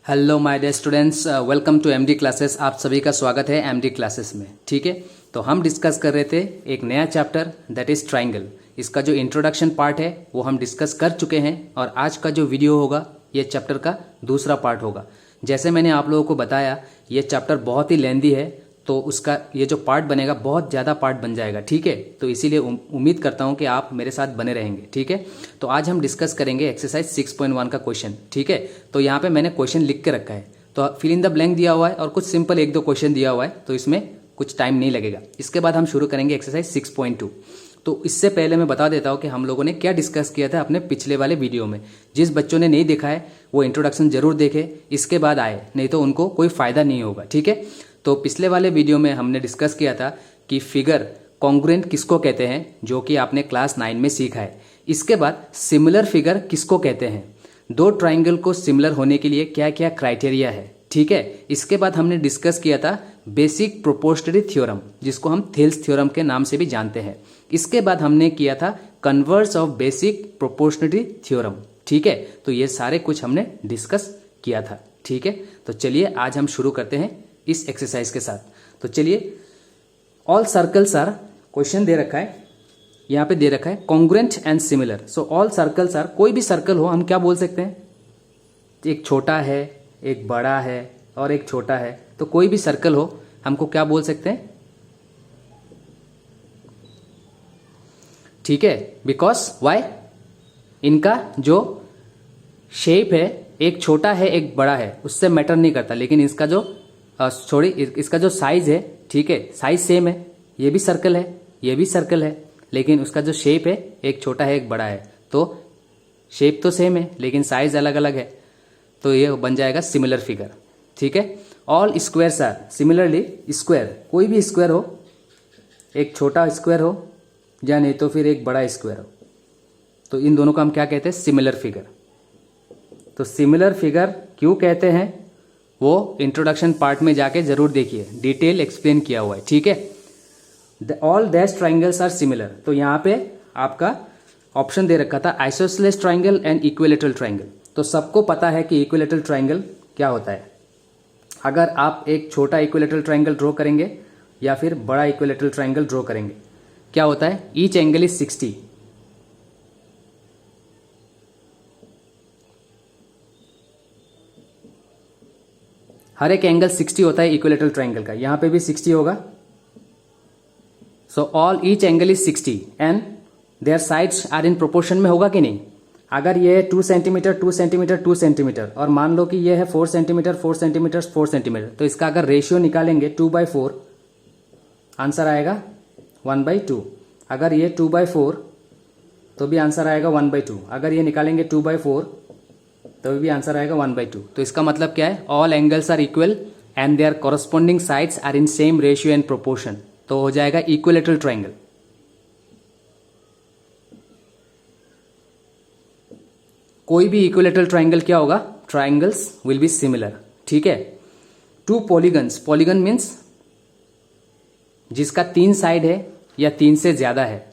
Hello my dear students, welcome to MD classes. आप सभी का स्वागत है एमडी क्लासेस में। ठीक है, तो हम डिस्कस कर रहे थे एक नया चैप्टर दैट इज़ ट्राइंगल। इसका जो इंट्रोडक्शन पार्ट है वो हम डिस्कस कर चुके हैं और आज का जो वीडियो होगा ये चैप्टर का दूसरा पार्ट होगा। जैसे मैंने आप लोगों को बताया ये चैप्टर बहुत ही लेंदी है, तो उसका ये जो पार्ट बनेगा बहुत ज़्यादा पार्ट बन जाएगा। ठीक है, तो इसीलिए उम्मीद करता हूँ कि आप मेरे साथ बने रहेंगे। ठीक है, तो आज हम डिस्कस करेंगे एक्सरसाइज 6.1 का क्वेश्चन। ठीक है, तो यहाँ पे मैंने क्वेश्चन लिख के रखा है, तो फिल इन द ब्लैंक दिया हुआ है और कुछ सिंपल एक दो क्वेश्चन दिया हुआ है, तो इसमें कुछ टाइम नहीं लगेगा। इसके बाद हम शुरू करेंगे एक्सरसाइज 6.2। तो इससे पहले मैं बता देता हूँ कि हम लोगों ने क्या डिस्कस किया था अपने पिछले वाले वीडियो में। जिस बच्चों ने नहीं देखा है वो इंट्रोडक्शन जरूर देखे, इसके बाद आए, नहीं तो उनको कोई फायदा नहीं होगा। ठीक है, तो पिछले वाले वीडियो में हमने डिस्कस किया था कि फिगर कॉन्ग्रुएंट किसको कहते हैं, जो कि आपने क्लास 9 में सीखा है। इसके बाद सिमिलर फिगर किसको कहते हैं, दो ट्राइंगल को सिमिलर होने के लिए क्या क्या क्राइटेरिया है। ठीक है, इसके बाद हमने डिस्कस किया था बेसिक प्रोपोर्शनलिटी थ्योरम, जिसको हम थेल्स थ्योरम के नाम से भी जानते हैं। इसके बाद हमने किया था converse of basic proportionality theorem. ठीक है, तो ये सारे कुछ हमने डिस्कस किया था। ठीक है, तो चलिए आज हम शुरू करते हैं इस एक्सरसाइज के साथ। तो चलिए, ऑल सर्कल्स आर, क्वेश्चन दे रखा है यहाँ पे, दे रखा है congruent and similar. So all circles are, कोई भी सर्कल हो हम क्या बोल सकते हैं, एक छोटा है, एक बड़ा है और एक छोटा है, तो कोई भी सर्कल हो हमको क्या बोल सकते हैं। ठीक है, बिकॉज वाई, इनका जो शेप है एक छोटा है एक बड़ा है उससे मैटर नहीं करता, लेकिन इसका जो इसका जो साइज है, ठीक है, साइज सेम है। ये भी सर्कल है, ये भी सर्कल है, लेकिन उसका जो शेप है एक छोटा है एक बड़ा है, तो शेप तो सेम है लेकिन साइज अलग अलग है, तो ये बन जाएगा सिमिलर फिगर। ठीक है, all squares are similarly square, कोई भी स्क्वायर हो, एक छोटा स्क्वायर हो या नहीं तो फिर एक बड़ा स्क्वायर हो, तो इन दोनों को हम क्या कहते हैं, सिमिलर फिगर। तो सिमिलर फिगर क्यों कहते हैं वो इंट्रोडक्शन पार्ट में जाके जरूर देखिए, डिटेल एक्सप्लेन किया हुआ है। ठीक है, all dash triangles are similar, तो यहाँ पे आपका ऑप्शन दे रखा था isosceles triangle and equilateral triangle. तो सबको पता है कि इक्विलैटरल ट्राइंगल क्या होता है। अगर आप एक छोटा इक्विलैटरल ट्राइंगल ड्रॉ करेंगे या फिर बड़ा इक्विलैटरल ट्राइंगल ड्रॉ करेंगे, क्या होता है, ईच एंगल इज 60। हर एक एंगल 60 होता है इक्विलैटरल ट्राइंगल का, यहां पे भी 60 होगा। So all each angle is 60 and their sides are in proportion में, होगा कि नहीं। अगर ये है 2 सेंटीमीटर 2 सेंटीमीटर 2 सेंटीमीटर और मान लो कि ये है 4 सेंटीमीटर 4 सेंटीमीटर 4 सेंटीमीटर, तो इसका अगर रेशियो निकालेंगे 2/4, आंसर आएगा 1/2। अगर ये 2/4 तो भी आंसर आएगा 1/2। अगर ये निकालेंगे 2/4 तो भी आंसर आएगा 1/2। तो इसका मतलब क्या है, all angles are equal and their corresponding sides are in same ratio and proportion, तो हो जाएगा इक्विलैटरल ट्राइंगल। कोई भी इक्विलैटरल ट्राइंगल क्या होगा, ट्राइंगल्स विल बी सिमिलर। ठीक है, टू पॉलीगन्स, पॉलीगन मीन्स जिसका 3 साइड है या 3 से ज्यादा है।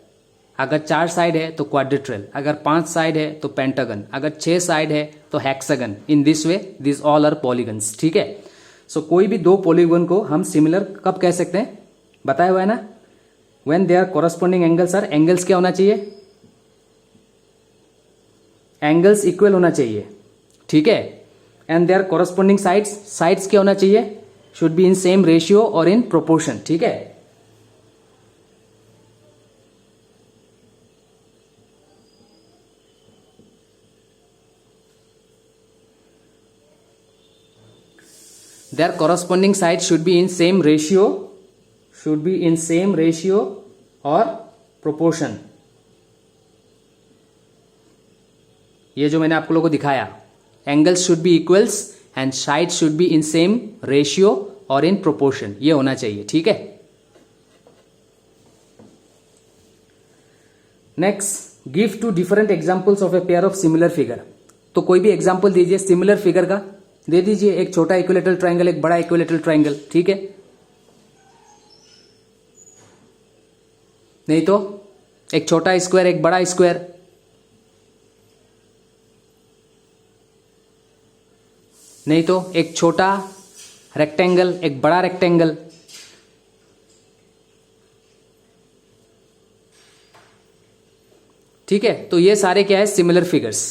अगर 4 साइड है तो क्वाड्रिलेटरल, अगर 5 साइड है तो पेंटागन, अगर 6 साइड है तो hexagon. In this way this all are polygons. ठीक है, सो कोई भी दो पॉलीगन को हम सिमिलर कब कह सकते हैं, बताया हुआ है ना, when they are corresponding angles are, angles क्या होना चाहिए, एंगल्स इक्वल होना चाहिए। ठीक है, and they are corresponding sides, sides क्या होना चाहिए, should be in same ratio और इन प्रोपोर्शन। ठीक है, their corresponding sides should be in same ratio, should be in same ratio or proportion। ये जो मैंने आप लोगों को दिखाया, angles should be equals and side should be in same ratio और इन प्रोपोर्शन, ये होना चाहिए। ठीक है, next, give 2 different examples of a pair of similar figure. तो कोई भी एग्जांपल दीजिए सिमिलर फिगर का, दे दीजिए, एक छोटा इक्विलैटरल ट्राइंगल एक बड़ा इक्विलैटरल ट्राइंगल। ठीक है, नहीं तो एक छोटा स्क्वायर एक बड़ा स्क्वायर, नहीं तो एक छोटा रेक्टेंगल, एक बड़ा रेक्टेंगल। ठीक है, तो ये सारे क्या है, सिमिलर फिगर्स।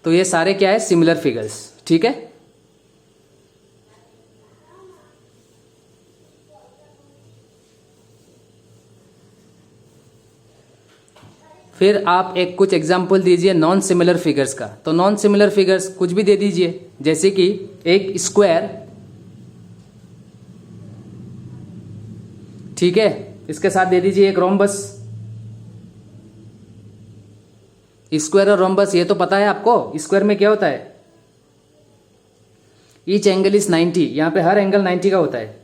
तो ये सारे क्या है, सिमिलर फिगर्स। ठीक है, फिर आप एक कुछ एग्जाम्पल दीजिए नॉन सिमिलर फिगर्स का। तो नॉन सिमिलर फिगर्स कुछ भी दे दीजिए, जैसे कि एक स्क्वायर, ठीक है, इसके साथ दे दीजिए एक रोम्बस। स्क्वायर और रोम्बस ये तो पता है आपको, स्क्वायर में क्या होता है, ईच एंगल इज 90, यहां पे हर एंगल 90 का होता है,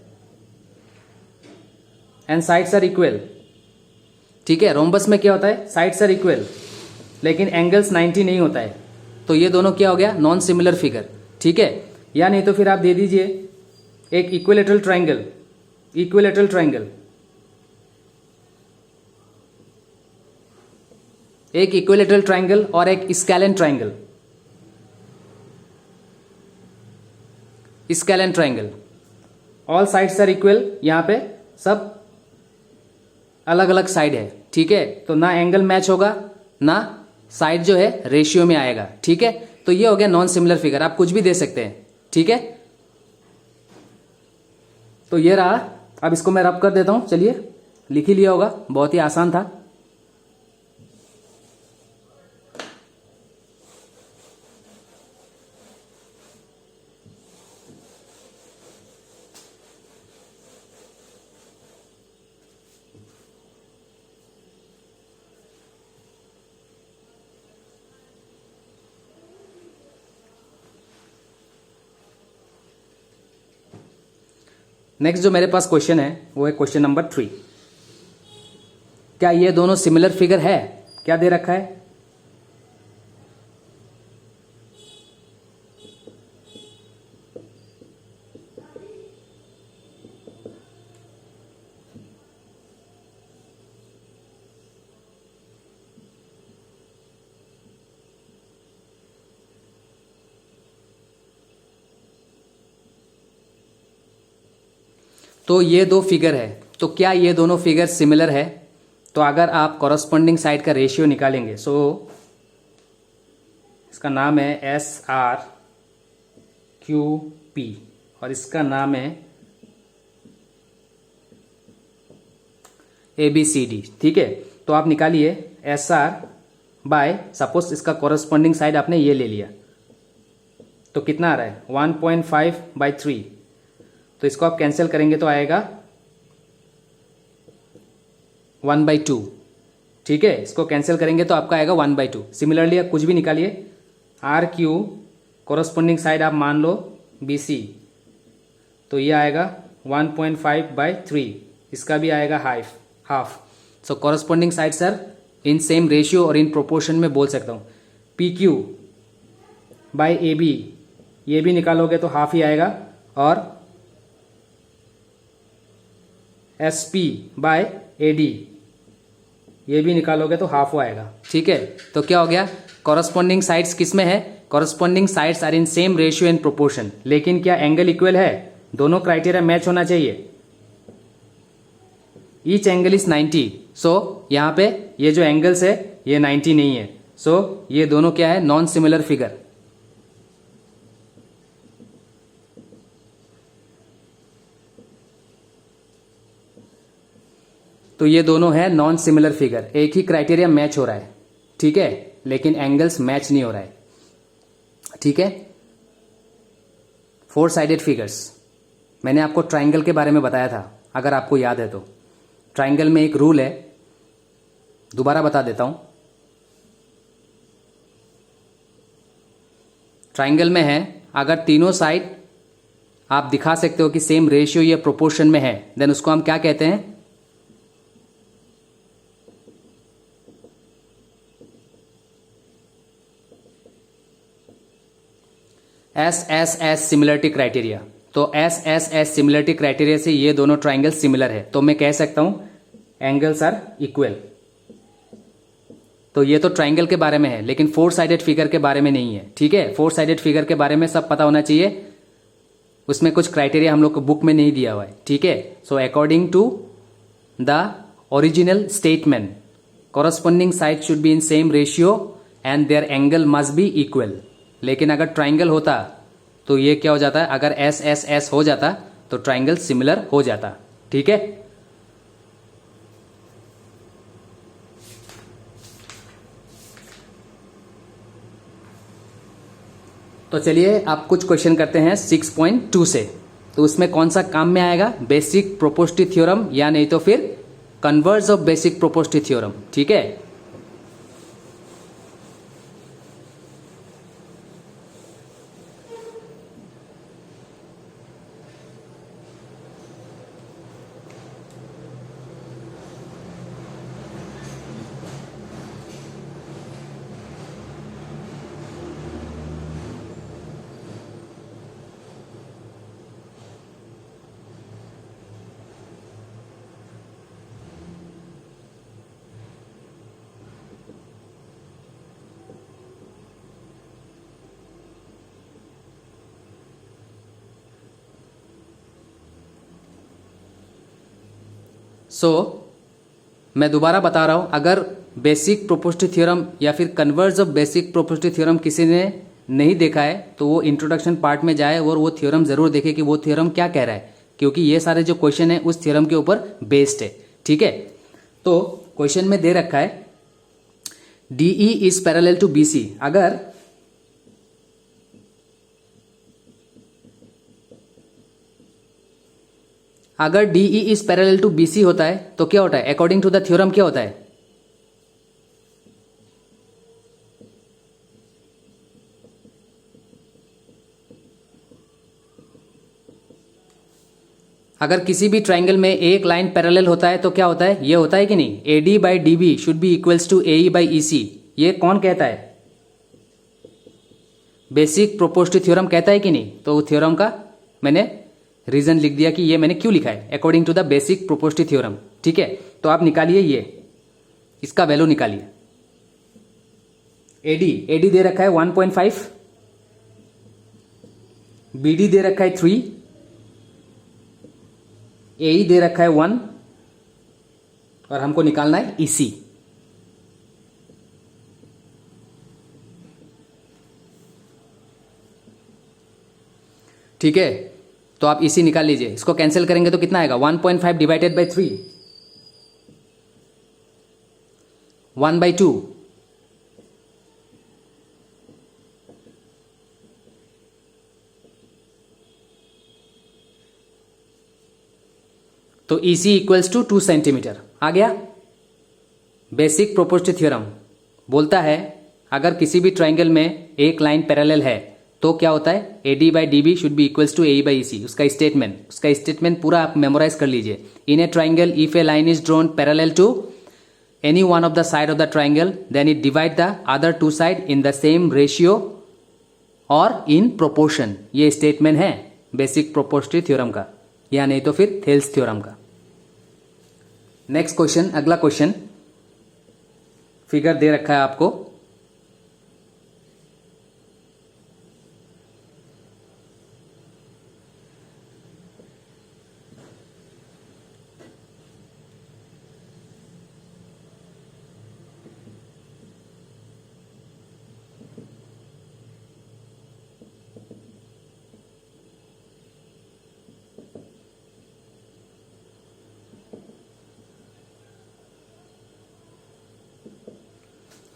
एंड साइड्स आर इक्वल। ठीक है, रोम्बस में क्या होता है, साइड्स आर इक्वल लेकिन एंगल्स 90 नहीं होता है। तो ये दोनों क्या हो गया, नॉन सिमिलर फिगर। ठीक है, या नहीं तो फिर आप दे दीजिए एक इक्विलेटरल ट्राइंगल, इक्विलेटरल ट्राइंगल, एक इक्विलेटरल ट्राइंगल और एक scalene triangle. Scalene triangle, all sides are equal, यहां पे सब अलग अलग साइड है। ठीक है, तो ना एंगल मैच होगा, ना साइड जो है रेशियो में आएगा। ठीक है, तो ये हो गया नॉन सिमिलर फिगर। आप कुछ भी दे सकते हैं। ठीक है, तो ये रहा। अब इसको मैं रब कर देता हूं, चलिए, लिख ही लिया होगा, बहुत ही आसान था। नेक्स्ट जो मेरे पास क्वेश्चन है वो है क्वेश्चन नंबर 3। क्या ये दोनों सिमिलर फिगर है? क्या दे रखा है, तो ये दो फिगर है, तो क्या ये दोनों फिगर सिमिलर है? तो अगर आप कॉरस्पॉन्डिंग साइड का रेशियो निकालेंगे, सो इसका नाम है SRQP और इसका नाम है ABCD। ठीक है, तो आप निकालिए SR बाय, सपोज इसका कॉरस्पॉन्डिंग साइड आपने ये ले लिया, तो कितना आ रहा है 1.5/3। तो इसको आप कैंसिल करेंगे तो आएगा 1/2। ठीक है, इसको कैंसिल करेंगे तो आपका आएगा 1/2। सिमिलरली आप कुछ भी निकालिए, RQ कॉरस्पॉन्डिंग साइड आप मान लो BC, तो ये आएगा 1.5/3, इसका भी आएगा हाफ। सो कॉरस्पॉन्डिंग साइड सर इन सेम रेशियो और इन प्रोपोर्शन में बोल सकता हूँ। PQ बाय AB, ये भी निकालोगे तो हाफ ही आएगा, और SP बाय AD, ये भी निकालोगे तो हाफ आएगा। ठीक है, तो क्या हो गया, कॉरस्पॉन्डिंग साइड्स किस में है, corresponding sides are in same ratio and proportion. लेकिन क्या एंगल इक्वल है? दोनों क्राइटेरिया मैच होना चाहिए। ईच एंगल इज 90, सो यहां पे ये जो एंगल्स है ये 90 नहीं है, सो ये दोनों क्या है, नॉन सिमिलर फिगर। तो ये दोनों है नॉन सिमिलर फिगर, एक ही क्राइटेरिया मैच हो रहा है। ठीक है, लेकिन एंगल्स मैच नहीं हो रहा है। ठीक है, 4 साइडेड फिगर्स, मैंने आपको ट्राइंगल के बारे में बताया था, अगर आपको याद है तो। ट्राइंगल में एक रूल है, दोबारा बता देता हूं। ट्राइंगल में है, अगर तीनों साइड आप दिखा सकते हो कि सेम रेशियो या प्रोपोर्शन में है, देन उसको हम क्या कहते हैं, SSS सिमिलरिटी क्राइटेरिया। तो SSS सिमिलरिटी क्राइटेरिया से ये दोनों ट्राइंगल सिमिलर है, तो मैं कह सकता हूं एंगल्स आर इक्वल। तो ये तो ट्राइंगल के बारे में है, लेकिन फोर साइडेड फिगर के बारे में नहीं है। ठीक है, फोर साइडेड फिगर के बारे में सब पता होना चाहिए, उसमें कुछ क्राइटेरिया हम लोग को बुक में नहीं दिया हुआ है। ठीक है, so according to the original statement corresponding side should be in same ratio and their angle must be equal. लेकिन अगर ट्राइंगल होता तो ये क्या हो जाता, अगर एस एस एस हो जाता तो ट्राइंगल सिमिलर हो जाता। ठीक है, तो चलिए आप कुछ क्वेश्चन करते हैं 6.2 से। तो उसमें कौन सा काम में आएगा, बेसिक प्रोपोर्शनल थ्योरम या नहीं तो फिर converse of basic proportional theorem. ठीक है, मैं दोबारा बता रहा हूं, अगर बेसिक प्रोपोर्शनल थ्योरम या फिर converse of basic proportional theorem किसी ने नहीं देखा है तो वो इंट्रोडक्शन पार्ट में जाए और वो थ्योरम जरूर देखे कि वो थ्योरम क्या कह रहा है, क्योंकि ये सारे जो क्वेश्चन है उस थ्योरम के ऊपर बेस्ड है। ठीक है, तो क्वेश्चन में दे रखा है DE is parallel to BC. अगर DE is parallel to BC होता है तो क्या होता है, अकॉर्डिंग टू द थ्योरम क्या होता है, अगर किसी भी ट्राइंगल में एक लाइन पैरेलल होता है तो क्या होता है, ये होता है कि नहीं, AD by DB should be equals to AE by EC. ये कौन कहता है, बेसिक प्रोपोर्शनल थ्योरम कहता है कि नहीं। तो थ्योरम का मैंने रीजन लिख दिया कि ये मैंने क्यों लिखा है, according to the basic proportional theorem. ठीक है, तो आप निकालिए, ये इसका वैल्यू निकालिए। एडी दे रखा है 1.5, बीडी दे रखा है 3, एई दे रखा है 1 और हमको निकालना है ईसी। ठीक है, तो आप ईसी निकाल लीजिए, इसको कैंसिल करेंगे तो कितना आएगा, 1.5 डिवाइडेड बाई 3, 1/2, तो ईसी इक्वल्स टू 2 सेंटीमीटर आ गया। बेसिक प्रोपोर्शनल थ्योरम बोलता है अगर किसी भी ट्राइंगल में एक लाइन पैरेलल है तो क्या होता है, AD by DB should be equals to AE by EC. उसका स्टेटमेंट पूरा आप मेमोराइज कर लीजिए। In a triangle if a line is drawn parallel to any one of the side of the triangle then it divide the other two side in the same ratio और in proportion. ये statement है basic proportional theorem का, या नहीं तो फिर Thales theorem का। Next question, अगला क्वेश्चन फिगर दे रखा है आपको,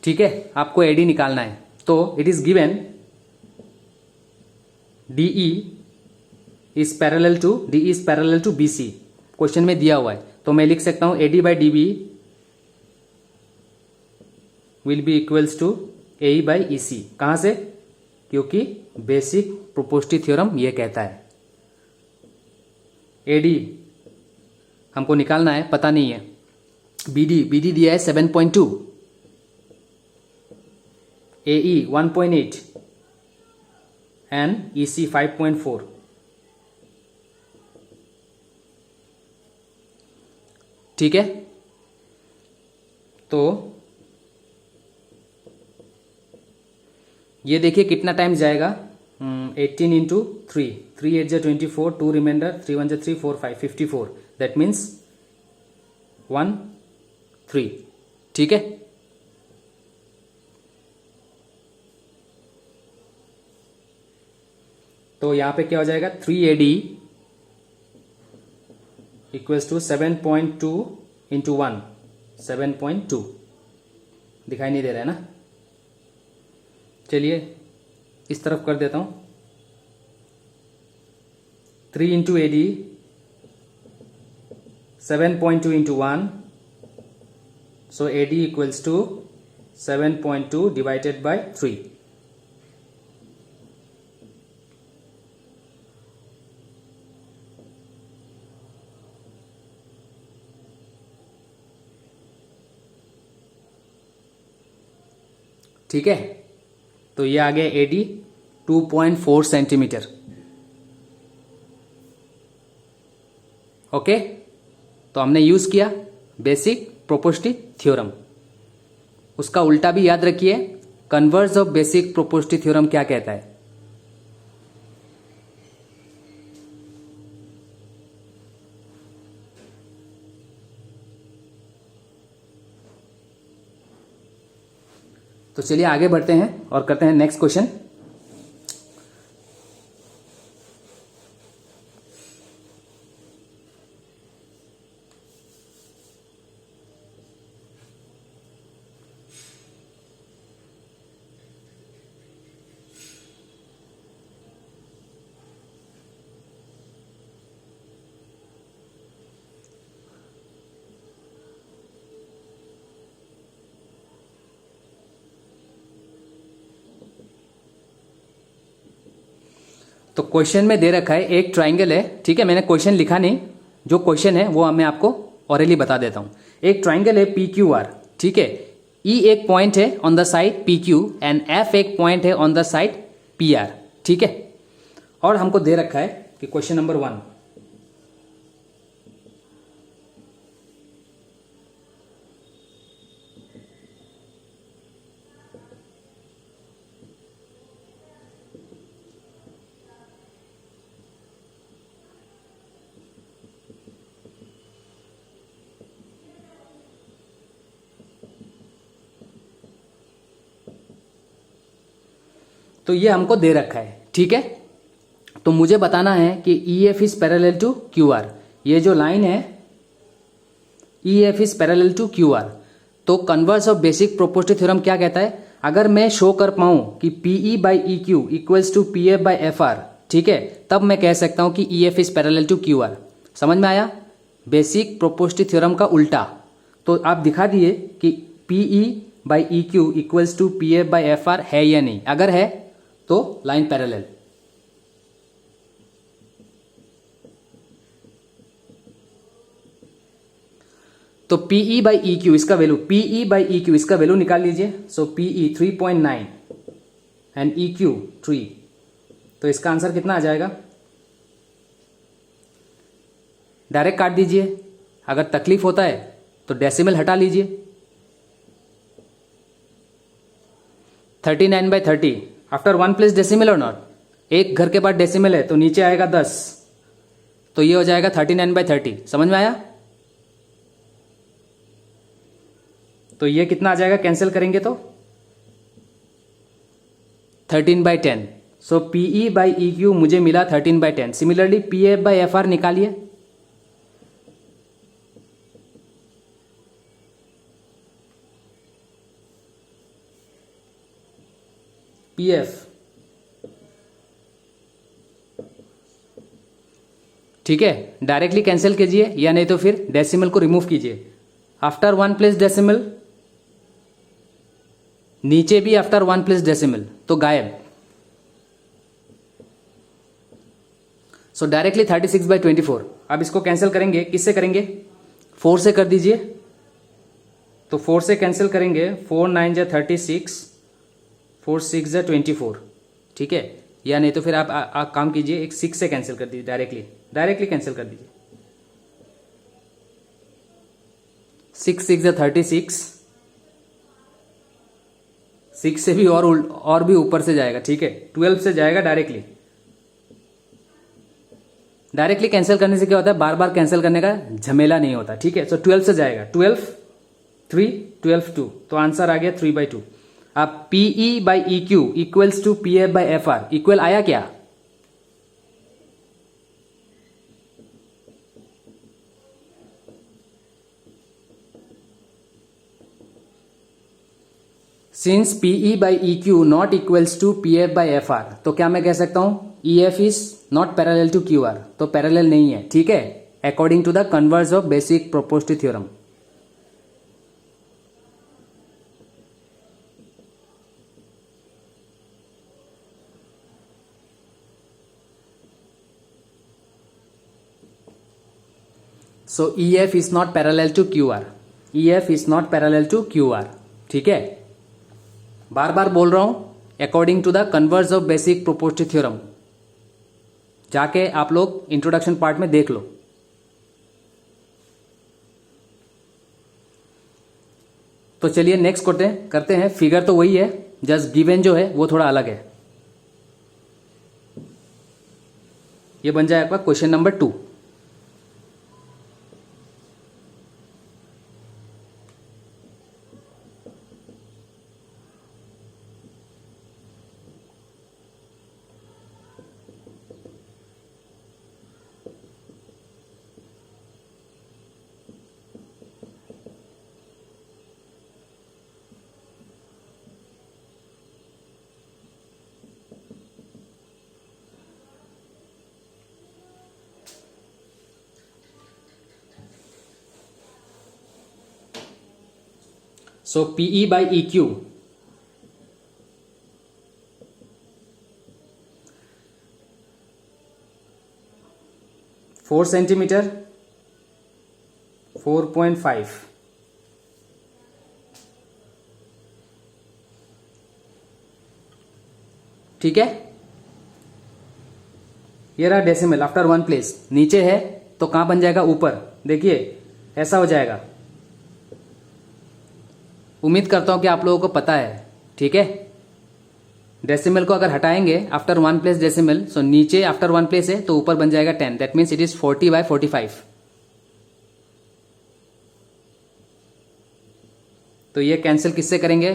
ठीक है, आपको एडी निकालना है। तो it is given DE is parallel to BC, question में दिया हुआ है। तो मैं लिख सकता हूं AD by DB will be equals to AE by EC. कहां से, क्योंकि बेसिक प्रोपोर्शनल थ्योरम ये कहता है। एडी हमको निकालना है, पता नहीं है। बीडी दिया है 7.2, AE 1.8 and EC 5.4। ठीक है, तो ये देखिए कितना टाइम जाएगा, 18 इंटू 3, 3 8 जा 24, 2 रिमाइंडर, 3 1 जा 3, 4 5 54, दैट मीन्स 1 3। ठीक है, तो यहां पे क्या हो जाएगा, 3 AD इक्वल्स टू 7.2 इंटू 1, 7.2। दिखाई नहीं दे रहा है ना, चलिए इस तरफ कर देता हूं, 3 into AD 7.2 into 1, so AD equals to 7.2 divided by 3। ठीक है, तो ये आ गया AD 2.4 सेंटीमीटर। ओके, तो हमने यूज किया बेसिक प्रोपोर्शनलिटी थ्योरम। उसका उल्टा भी याद रखिए, converse of basic proportionality theorem क्या कहता है। तो चलिए आगे बढ़ते हैं और करते हैं नेक्स्ट क्वेश्चन। तो क्वेश्चन में दे रखा है एक ट्राइंगल है, ठीक है, मैंने क्वेश्चन लिखा नहीं, जो क्वेश्चन है वो मैं आपको ऑरेली बता देता हूं। एक ट्राइंगल है PQR, ठीक है, E एक पॉइंट है on the side PQ and F एक पॉइंट है ऑन द साइड PR, ठीक है। और हमको दे रखा है कि क्वेश्चन नंबर 1, तो ये हमको दे रखा है, ठीक है। तो मुझे बताना है कि EF is parallel to QR। ये जो लाइन है EF is parallel to QR। तो converse of basic proportionality theorem क्या कहता है, अगर मैं शो कर पाऊं कि PE by EQ equals to PF by FR, ठीक है, तब मैं कह सकता हूं कि EF is parallel to QR। समझ में आया, बेसिक प्रोपोर्शनलिटी थ्योरम का उल्टा। तो आप दिखा दिए कि PE by EQ equals to PF by FR है या नहीं, अगर है तो लाइन पैरेलल। तो PE बाई EQ इसका वैल्यू, PE बाई EQ इसका वैल्यू निकाल लीजिए। सो PE 3.9 एंड EQ 3, तो इसका आंसर कितना आ जाएगा, डायरेक्ट काट दीजिए। अगर तकलीफ होता है तो डेसिमल हटा लीजिए। 39/30 आफ्टर 1 प्लेस डेसिमल और नॉट, एक घर के बाद डेसिमल है तो नीचे आएगा 10, तो ये हो जाएगा 39/30। समझ में आया, तो ये कितना आ जाएगा, कैंसिल करेंगे तो 13/10। सो PE बाई EQ मुझे मिला 13/10। सिमिलरली PF बाई FR निकालिए। PF, ठीक है, डायरेक्टली कैंसिल कीजिए या नहीं तो फिर डेसिमल को रिमूव कीजिए। आफ्टर 1 प्लेस डेसिमल, नीचे भी आफ्टर 1 प्लेस डेसिमल, तो गायब। सो डायरेक्टली 36/24। अब इसको कैंसिल करेंगे, किससे करेंगे, 4 से कर दीजिए। तो 4 से कैंसिल करेंगे, 4 9 जा 36, 4 6 जा 24, ठीक है, या नहीं तो फिर आप काम कीजिए, एक 6 से कैंसिल कर दीजिए, डायरेक्टली कैंसिल कर दीजिए। 6 6 जा 36, 6 से भी और भी ऊपर से जाएगा, ठीक है, 12 से जाएगा डायरेक्टली। डायरेक्टली कैंसिल करने से क्या होता है, बार बार कैंसिल करने का झमेला नहीं होता, ठीक है। सो 12 से जाएगा, 12 3 12 2, तो आंसर आ गया 3/2। अब PE by E Q equals to P F by F R, equal आया क्या? Since PE by E Q not equals to P F by F R, तो क्या मैं कह सकता हूं E F is not parallel to Q R, तो parallel नहीं है, ठीक है, according to the converse of basic proportional theorem. So E F is not parallel to Q R, E F is not parallel to Q R, ठीक है। बार बार बोल रहा हूं according to the converse of basic proportional theorem, जाके आप लोग इंट्रोडक्शन पार्ट में देख लो। तो चलिए नेक्स्ट करते हैं। फिगर तो वही है, जस्ट गिवन जो है वो थोड़ा अलग है। ये बन जाए आपका question number 2। So PE by EQ, four centimetre 4.5, ठीक है। ये रहा डेसिमल आफ्टर 1 प्लेस, नीचे है तो कहां बन जाएगा, ऊपर, देखिए ऐसा हो जाएगा। उम्मीद करता हूं कि आप लोगों को पता है, ठीक है। डेसिमल को अगर हटाएंगे आफ्टर 1 प्लेस डेसिमल, सो नीचे आफ्टर 1 प्लेस है तो ऊपर बन जाएगा 10, दैट मीन्स इट इज 40/45। तो ये कैंसिल किससे करेंगे,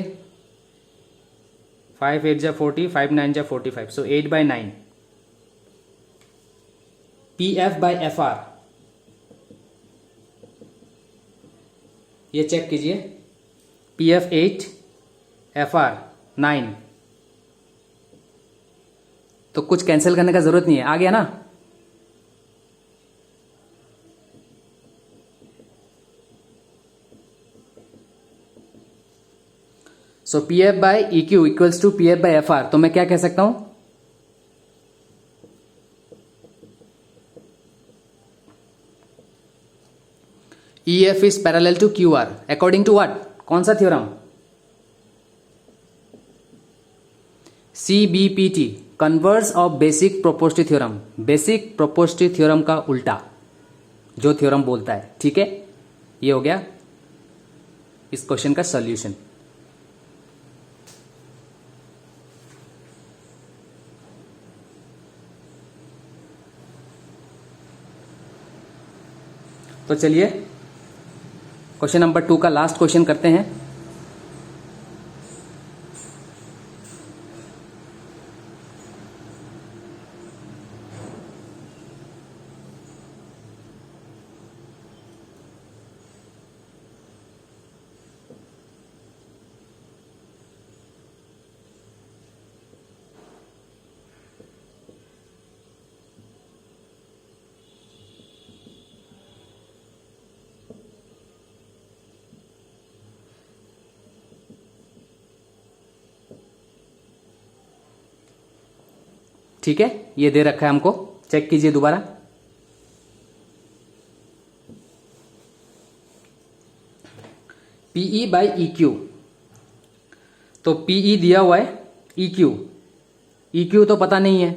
5 8 जा 40, 5 9 जा 45, सो 8/9। P F by F are, ये चेक कीजिए, पी एफ 8 एफ आर 9, तो कुछ कैंसिल करने का जरूरत नहीं है, आ गया ना। So P F by E Q equals to P F by F R, तो मैं क्या कह सकता हूं, E F is parallel to Q R according to what, कौन सा theorem, CBPT, converse of basic proportional theorem, basic proportional theorem का उल्टा जो थ्योरम बोलता है, ठीक है। ये हो गया इस क्वेश्चन का सॉल्यूशन। तो चलिए क्वेश्चन नंबर 2 का लास्ट क्वेश्चन करते हैं। ठीक है, ये दे रखा है हमको, चेक कीजिए दोबारा। पीई बाई ई क्यू, तो पीई दिया हुआ है, ई क्यू तो पता नहीं है,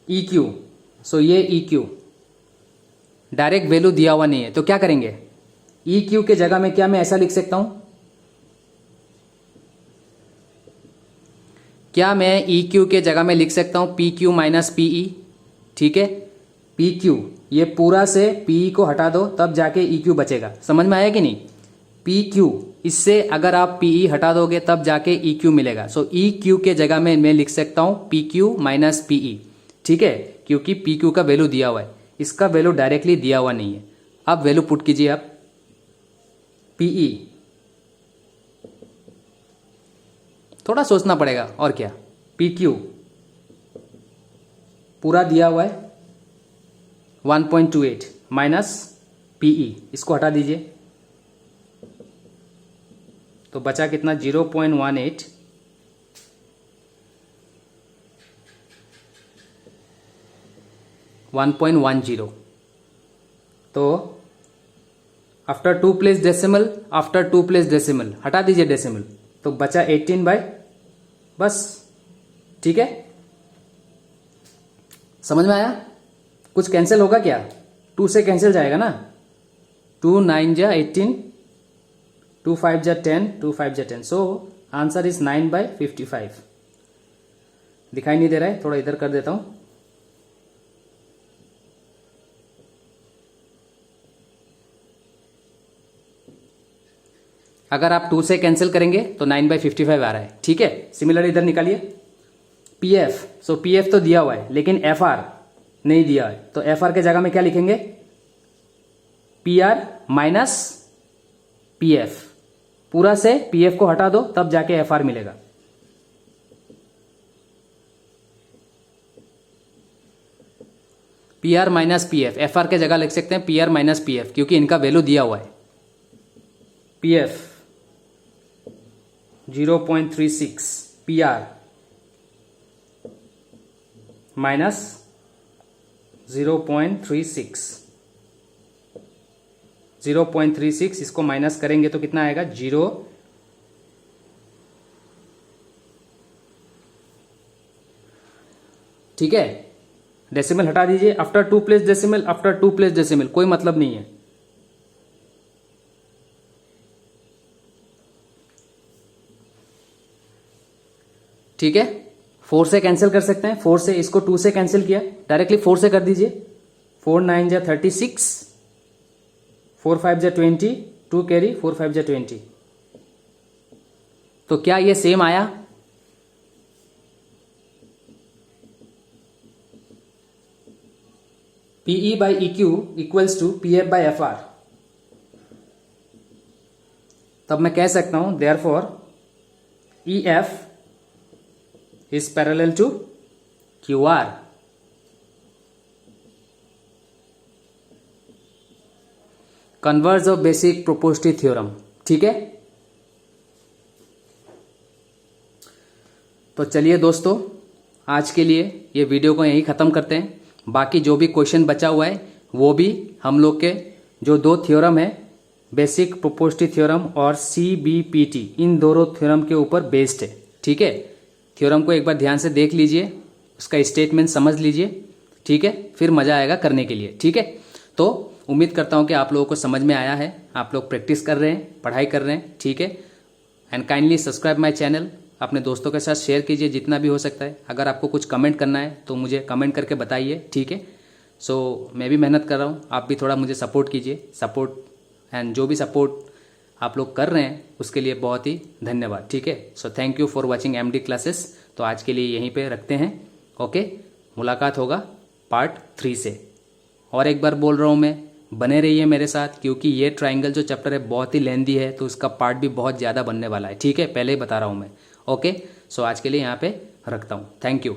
ई क्यू, सो ये ई क्यू डायरेक्ट वैल्यू दिया हुआ नहीं है, तो क्या करेंगे, ई क्यू के जगह में क्या मैं ऐसा लिख सकता हूं, क्या मैं ई क्यू के जगह में लिख सकता हूँ P Q minus P E? ठीक है, पी क्यू ये पूरा से पी को हटा दो तब जाके ई क्यू बचेगा। समझ में आया कि नहीं? पी क्यू, इससे अगर आप पी ई हटा दोगे तब जाके ई क्यू मिलेगा। सो ई क्यू के जगह में मैं लिख सकता हूँ P Q minus P E. ठीक है, क्योंकि पी क्यू का वैल्यू दिया हुआ है, इसका वैल्यू डायरेक्टली दिया हुआ नहीं है। अब वैल्यू पुट कीजिए आप, पी ई थोड़ा सोचना पड़ेगा और क्या। पी क्यू पूरा दिया हुआ है 1.28 माइनस पीई, इसको हटा दीजिए तो बचा कितना 0.18 1.10। तो after 2 place decimal, after 2 place decimal हटा दीजिए डेसिमल तो बचा 18 बाय, बस। ठीक है, समझ में आया? कुछ कैंसिल होगा क्या? 2 से कैंसिल जाएगा ना, 2 9 जा 18, 2 5 जा 10, 2 5 जा 10। So answer is 9/55। दिखाई नहीं दे रहा है, थोड़ा इधर कर देता हूं। अगर आप 2 से कैंसिल करेंगे तो 9/55 आ रहा है। ठीक है, सिमिलर इधर निकालिए पी एफ। सो पी एफ तो दिया हुआ है लेकिन एफ आर नहीं दिया है, तो एफ आर के जगह में क्या लिखेंगे? P R minus P F. पूरा से पी एफ को हटा दो तब जाके एफ आर मिलेगा। P R minus P F, F R के जगह लिख सकते हैं P R minus P F, क्योंकि इनका वैल्यू दिया हुआ है। P F 0.36, P R minus 0.36, 0.36 इसको माइनस करेंगे तो कितना आएगा? 0। ठीक है, डेसिमल हटा दीजिए। After 2 place decimal, after 2 place decimal कोई मतलब नहीं है। ठीक है, 4 से कैंसिल कर सकते हैं। 4 से इसको 2 से कैंसिल किया, डायरेक्टली 4 से कर दीजिए। 4 9 जा 36, 4 5 जा 20, 2 कैरी, 4 5 जा 20। तो क्या ये सेम आया? PE by E Q equals to P F by F R. तब मैं कह सकता हूं therefore E F is parallel to QR। Converse of basic proportionality theorem. ठीक है, तो चलिए दोस्तों, आज के लिए ये वीडियो को यहीं ख़त्म करते हैं। बाकी जो भी क्वेश्चन बचा हुआ है वो भी हम लोग के जो 2 थ्योरम है, बेसिक प्रोपोर्शनलिटी थ्योरम और CBPT, इन दोनों थ्योरम के ऊपर बेस्ड है। ठीक है, थ्योरम को एक बार ध्यान से देख लीजिए, उसका स्टेटमेंट समझ लीजिए। ठीक है, फिर मज़ा आएगा करने के लिए। ठीक है, तो उम्मीद करता हूँ कि आप लोगों को समझ में आया है, आप लोग प्रैक्टिस कर रहे हैं, पढ़ाई कर रहे हैं। ठीक है, and kindly subscribe my channel, अपने दोस्तों के साथ शेयर कीजिए जितना भी हो सकता है। अगर आपको कुछ कमेंट करना है तो मुझे कमेंट करके बताइए। ठीक है, सो मैं भी मेहनत कर रहा हूँ, आप भी थोड़ा मुझे सपोर्ट कीजिए। सपोर्ट एंड जो भी सपोर्ट आप लोग कर रहे हैं उसके लिए बहुत ही धन्यवाद। ठीक है, so thank you for watching MD classes. तो आज के लिए यहीं पे रखते हैं। ओके, मुलाकात होगा पार्ट 3 से। और एक बार बोल रहा हूँ मैं, बने रहिए मेरे साथ, क्योंकि ये ट्राइंगल जो चैप्टर है बहुत ही लेंथी है, तो इसका पार्ट भी बहुत ज़्यादा बनने वाला है। ठीक है, पहले ही बता रहा हूँ मैं। ओके, सो आज के लिए यहाँ पे रखता हूँ। Thank you.